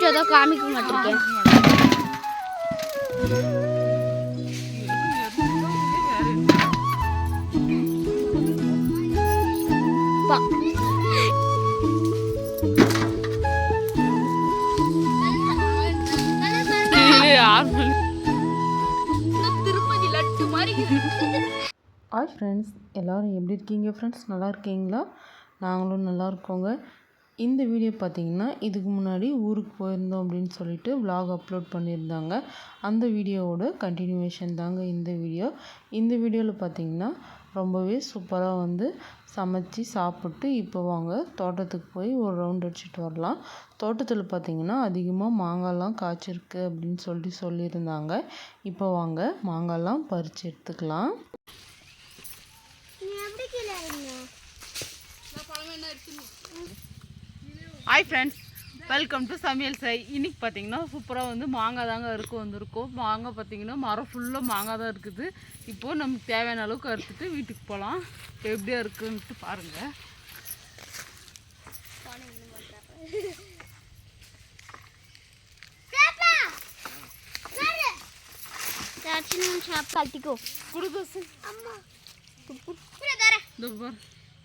மூஞ்சதோ காமிக்க மாட்டேங்க. Hi friends, எல்லோரும் எப்படி இருக்கீங்க ஃப்ரெண்ட்ஸ்? நல்லா இருக்கீங்களா? நாங்களும் நல்லா இருக்கோங்க. இந்த வீடியோ பார்த்திங்கன்னா இதுக்கு முன்னாடி ஊருக்கு போயிருந்தோம் அப்படின்னு சொல்லிட்டு vlog அப்லோட் பண்ணியிருந்தாங்க. அந்த வீடியோவோட கண்டினியூவேஷன் தாங்க இந்த வீடியோ. இந்த வீடியோவில் பார்த்திங்கன்னா ரொம்பவே சூப்பராக சமைச்சு சாப்பிட்டு இப்போ வாங்க தோட்டத்துக்கு போய் ஒரு ரவுண்ட் அடிச்சுட்டு வரலாம். தோட்டத்தில் பார்த்திங்கன்னா அதிகமாக மாங்காய்லாம் காய்ச்சிருக்கு அப்படின்னு சொல்லியிருந்தாங்க. இப்போ வாங்க மாங்காய்லாம் பறித்து எடுத்துக்கலாம். ஹாய் ஃப்ரெண்ட்ஸ், வெல்கம் டு சமையல் செய். இன்றைக்கி பார்த்தீங்கன்னா சூப்பராக மாங்காய் தாங்க வந்திருக்கோம். மாங்காய் பார்த்தீங்கன்னா மரம் ஃபுல்லாக மாங்காய் தான் இருக்குது. இப்போது நமக்கு தேவையான அளவுக்கு அறுத்துட்டு வீட்டுக்கு போகலாம். எப்படியா இருக்குன்ட்டு பாருங்கள்.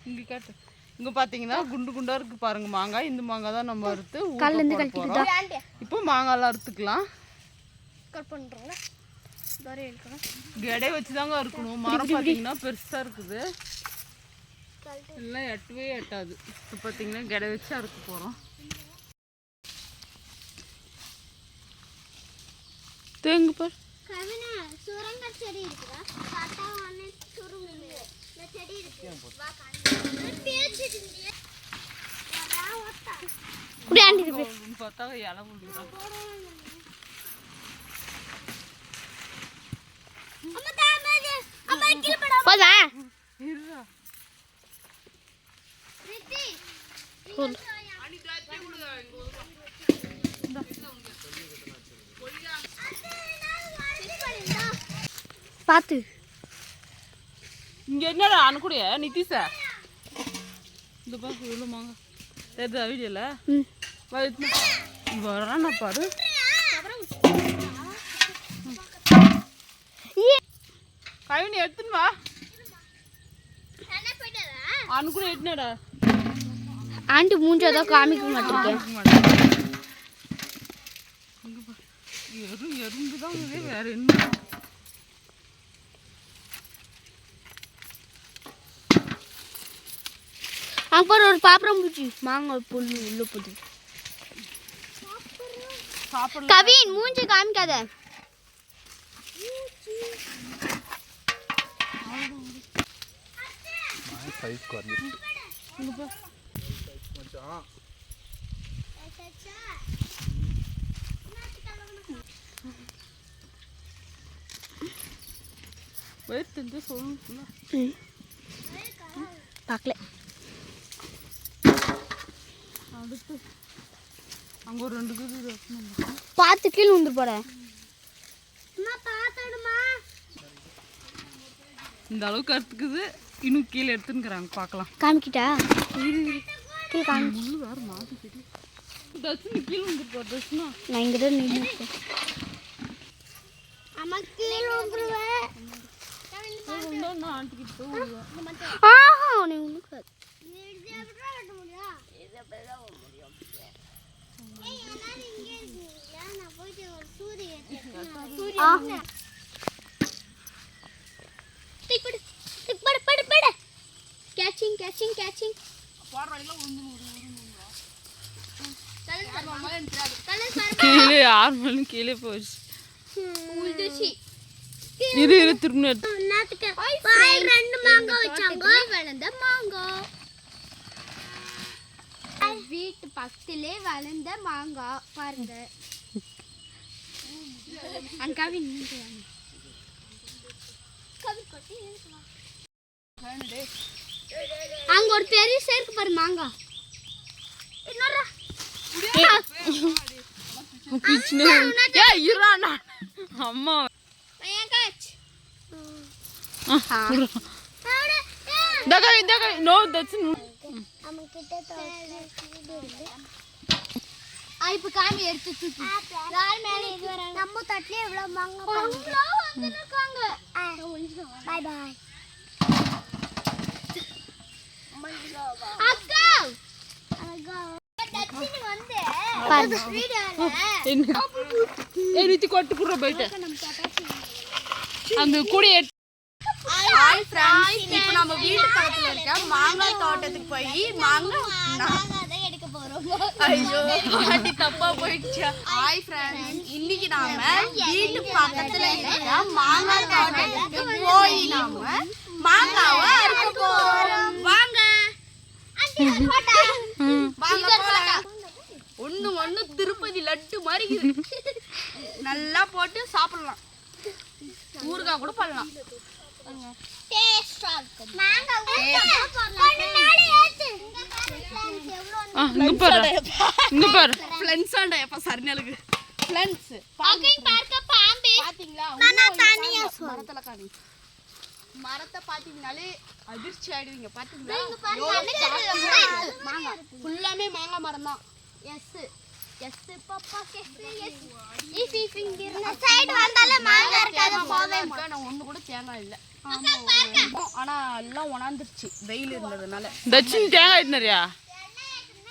இங்கே காட்டு. இங்கே பார்த்தீங்கன்னா குண்டு குண்டாக இருக்குது பாருங்கள் மாங்காய். இந்த மாங்காய் தான் நம்ம அறுத்து போகிறோம். இப்போ மாங்காய்லாம் அறுத்துக்கலாம். கெடை வச்சு தாங்க அறுக்கணும். மரம் பார்த்தீங்கன்னா பெருசாக இருக்குது, எல்லாம் எட்டவே எட்டாது. இப்போ பார்த்தீங்கன்னா கெடை வச்சு அறுக்க போகிறோம். தேங்கு பார். பார்த்தா இலை விழுந்துடும். பார்த்து இங்கே என்னடா அனுக்கூடிய நிதிஷா இந்த பார்க்க இவ்வளோ மாங்க தெரியுதா வீடியோவில் வரானா பாரு. கவினி எடுத்துன்னு வா. அனுக்கூட எட்டுனடா ஆண்டி மூஞ்சதோ காமிக்க மாட்டேங்க. எறும்பு தான் வேற என்ன. அப்புறம் ஒரு பாப்பரம் பூச்சி மாங்காய் புல்லு உள்ள போகுது. கவின் மூஞ்சி காமிக்காத. பார்க்கல. அடுத்து அங்கே ஒரு 2 குது பார்த்து கீழே வந்து போட. இந்த அளவுக்கு அறுத்துக்குது. இன்னும் கீழே எடுத்துன்னுக்குறாங்க, பார்க்கலாம். காமிக்கிட்டா கீழே காமி. வேறு மாட்டிக்கிட்டு தர்ஷனு கீழே வந்துருப்பா. தர்ஷனா நான் இங்கே தான் நின்று ஆண்டிக்கிட்டு கீழே 6 மணி கீழே போச்சு. இரு திரும்ப வீட்டு பக்கத்திலே வளர்ந்த மாங்காய் பாருங்க. அங்க ஒரு பெரிய சேர்க்கு பாரு மாங்காய். அம்மா இப்ப காமி எடுத்து தூக்கி யார் மேல இது வராங்க நம்ம தட்லயே இவ்வளவு மாங்காய் வந்துருக்காங்க பை பை அக்கா தட்சினி வந்து வீடியோல கொட்டு குற போயிட்டு அந்த கூடிய ஹாய் फ्रेंड्स இப்போ நம்ம வீட்டு பக்கத்துல இருக்க மாங்காய் தோட்டத்துக்கு போய் மாங்காய் எடுக்க போறோம் ஐயோ பாட்டி தப்பா போயிடுச்சு ஹாய் फ्रेंड्स இன்னைக்கு நாம வீட்டு பக்கத்துல இருக்க மாங்காய் தோட்டத்துக்கு போய் நாம மாங்காவை அறுக்க போறோம் வாங்க ஒண்ணு திருப்பதி லட்டு மாதிரி இருக்குது நல்லா போட்டு சாப்பிடலாம் ஊறுகாய் கூட பண்ணலாம் டேஸ்டா இருக்கு மாங்காய் கொஞ்ச நாளே ஏத்து இங்க பாரு ஃப்ரெண்ட்ஸ் ஆண்டா எப்ப சர்னலுக்கு ஃப்ரெண்ட்ஸ் பாக்கிங் பார்க்க பாம்பே பாத்தீங்களா நான் தனியா மரத்துல காணி மரத்தை பாத்தீங்கனாலே அதிர்ச்சி ஆயிடுவீங்க பாத்தீங்களா மாங்காய் ஃபுல்லாமே மாங்காய் மரம் தான் எஸ் எஸ் பாப்பா எஸ் ஈஸி ஃபிங்கர் சைடு வந்தால மாங்காய் இருக்காது போவே நான் ஒண்ணு கூட தேங்காய் இல்ல ஆனா எல்லாம் உணர்ந்துருச்சு வெயில் இருந்ததுனால தட்சினி தேங்காய் இட்டுனரியா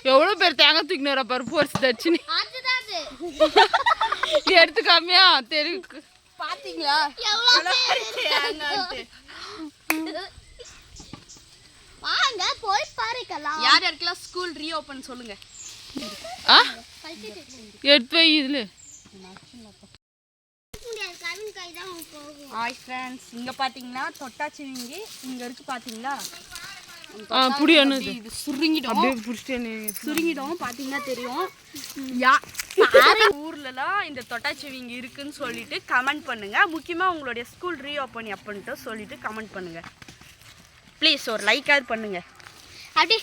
எவ்வளவு பேர் தேங்காய் தூக்கினரா பாரு போர்ஸ் தட்சினி எடுத்து காமியா தெரியும் பாத்தீங்களா எவ்வளவு வாங்க போய் பாருக்கலாம் யார் யாருக்கெல்லாம் ஸ்கூல் ரீஓபன் சொல்லுங்க எடுத்து வை இதுல ஹாய் ஃப்ரெண்ட்ஸ் இங்க பாத்தீங்கன்னா தொட்டாச்சிவிங்கி இங்க இருக்கு பாத்தீங்களா புடி என்னது இது சுருங்கிடும் அப்படியே புடிச்சிட்டே சுருங்கிடும் பாத்தீங்கன்னா தெரியும் ஊர்லலாம் இந்த தொட்டாச்சிவிங்கி இருக்குன்னு சொல்லிட்டு கமெண்ட் பண்ணுங்க முக்கியமா உங்களுடைய ஸ்கூல் ரீஓபன் எப்பன்ட்டு சொல்லிட்டு கமெண்ட் பண்ணுங்க ப்ளீஸ் ஒரு லைக்காவது பண்ணுங்க அப்படி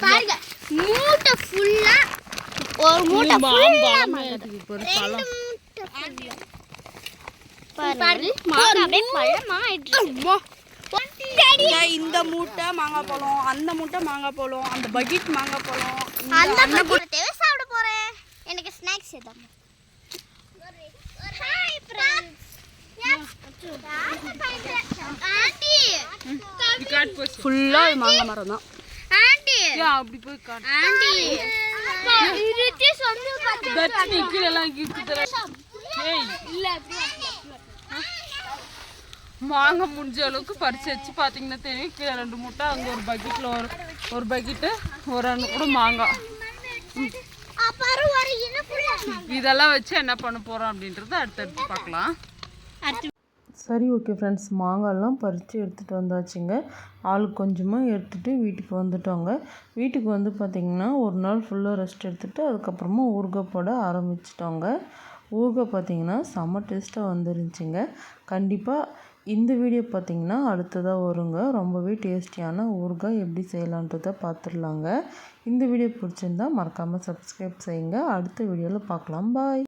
பாருங்க மூட்டை ஃபுல்லா ஒரு மூட்டை ஃபுல்லா இந்த மூட்டை மாங்காய் பழம் அந்த மூட்டை மாங்காய் பழம் அந்த பக்கெட் மாங்காய் பழம் அந்த மூட்டை சாப்பிட போறேன் எனக்கு ஸ்நாக்ஸ் ஏதாவது ஹாய் ஃப்ரெண்ட்ஸ் ஆண்டி ஃபுல்லா மாங்காய் மரம் தான் ஆண்டி அப்படி போய் காட்டு ஆண்டி இருட்டி சொல்லு தட்சினி கீழ எல்லாம் கிட்டு தர ஏய் இல்ல மாங்காய் முடிஞ்ச அளவுக்கு பறிச்சு வச்சு பாத்தீங்கன்னா தெரியும் கீழே 2 மூட்டை அங்க ஒரு பக்கெட்ல ஒரு பக்கெட்டு ஒரு அண்ணு கூட மாங்காய் இதெல்லாம் வச்சு என்ன பண்ண போறோம் அப்படின்றத அடுத்தடுத்து பார்க்கலாம் சரி ஓகே ஃப்ரெண்ட்ஸ் மாங்காய்லாம் பறித்து எடுத்துகிட்டு வந்தாச்சுங்க ஆளுக்கு கொஞ்சமாக எடுத்துகிட்டு வீட்டுக்கு வந்துட்டோங்க வீட்டுக்கு வந்து பார்த்திங்கன்னா ஒரு நாள் ஃபுல்லாக ரெஸ்ட் எடுத்துகிட்டு அதுக்கப்புறமா ஊறுகாய் போட ஆரம்பிச்சிட்டோங்க ஊறுகாய் பார்த்திங்கன்னா செம்ம டேஸ்ட்டாக வந்துருந்துச்சுங்க கண்டிப்பாக இந்த வீடியோ பார்த்திங்கன்னா அடுத்ததாக வருங்க ரொம்பவே டேஸ்டியான ஊறுகாய் எப்படி செய்யலான்றதை பார்த்துடலாங்க இந்த வீடியோ பிடிச்சிருந்தா மறக்காமல் சப்ஸ்கிரைப் செய்யுங்க அடுத்த வீடியோவில் பார்க்கலாம் பாய்